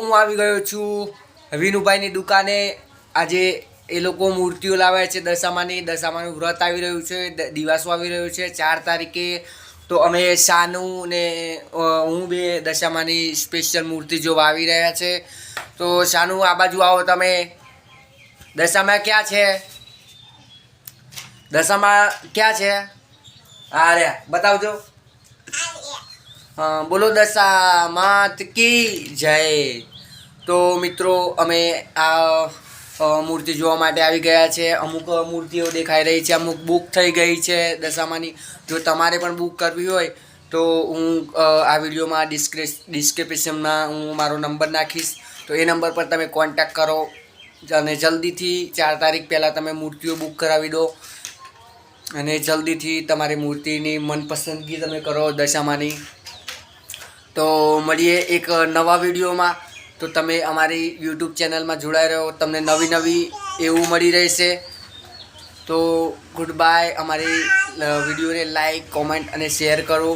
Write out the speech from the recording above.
હું આવી ગયો છું વિનુભાઈની દુકાને। આજે એ લોકો મૂર્તિઓ લાવે છે દશામાનું વ્રત આવી રહ્યું છે, દિવાસો આવી રહ્યો છે 4 તારીખે। તો અમે શાનું ને હું બે દશામાની સ્પેશિયલ મૂર્તિ જોવા આવી રહ્યા છે। તો શાનું આ બાજુ આવો તમે। દશામાં ક્યાં છે? દશામાં ક્યાં છે? હા રે બતાવજો। हाँ बोलो दशा मात की जय। तो मित्रों અમે આ મૂર્તિ જોવા માટે આવી ગયા છે। અમુક મૂર્તિઓ દેખાઈ રહી છે, અમુક બુક થઈ ગઈ છે દશામાની। જો તમારે પણ બુક કરવી હોય તો હું આ વિડીયોમાં ડિસ્ક્રિપ્શનમાં હું મારો નંબર નાખીશ, તો એ નંબર પર તમે કોન્ટેક્ટ કરો અને જલ્દીથી 4 તારીખ પહેલાં તમે મૂર્તિઓ બુક કરાવી દો અને જલ્દીથી તમારી મૂર્તિની મનપસંદગી તમે કરો દશામાની। તો મળીએ એક નવા વિડીયોમાં। તો તમે અમારી યુટ્યુબ ચેનલમાં જોડાઈ રહો, તમને નવી એવું મળી રહેશે। તો ગુડ બાય। અમારી વિડીયોને લાઈક, કોમેન્ટ અને શેર કરો।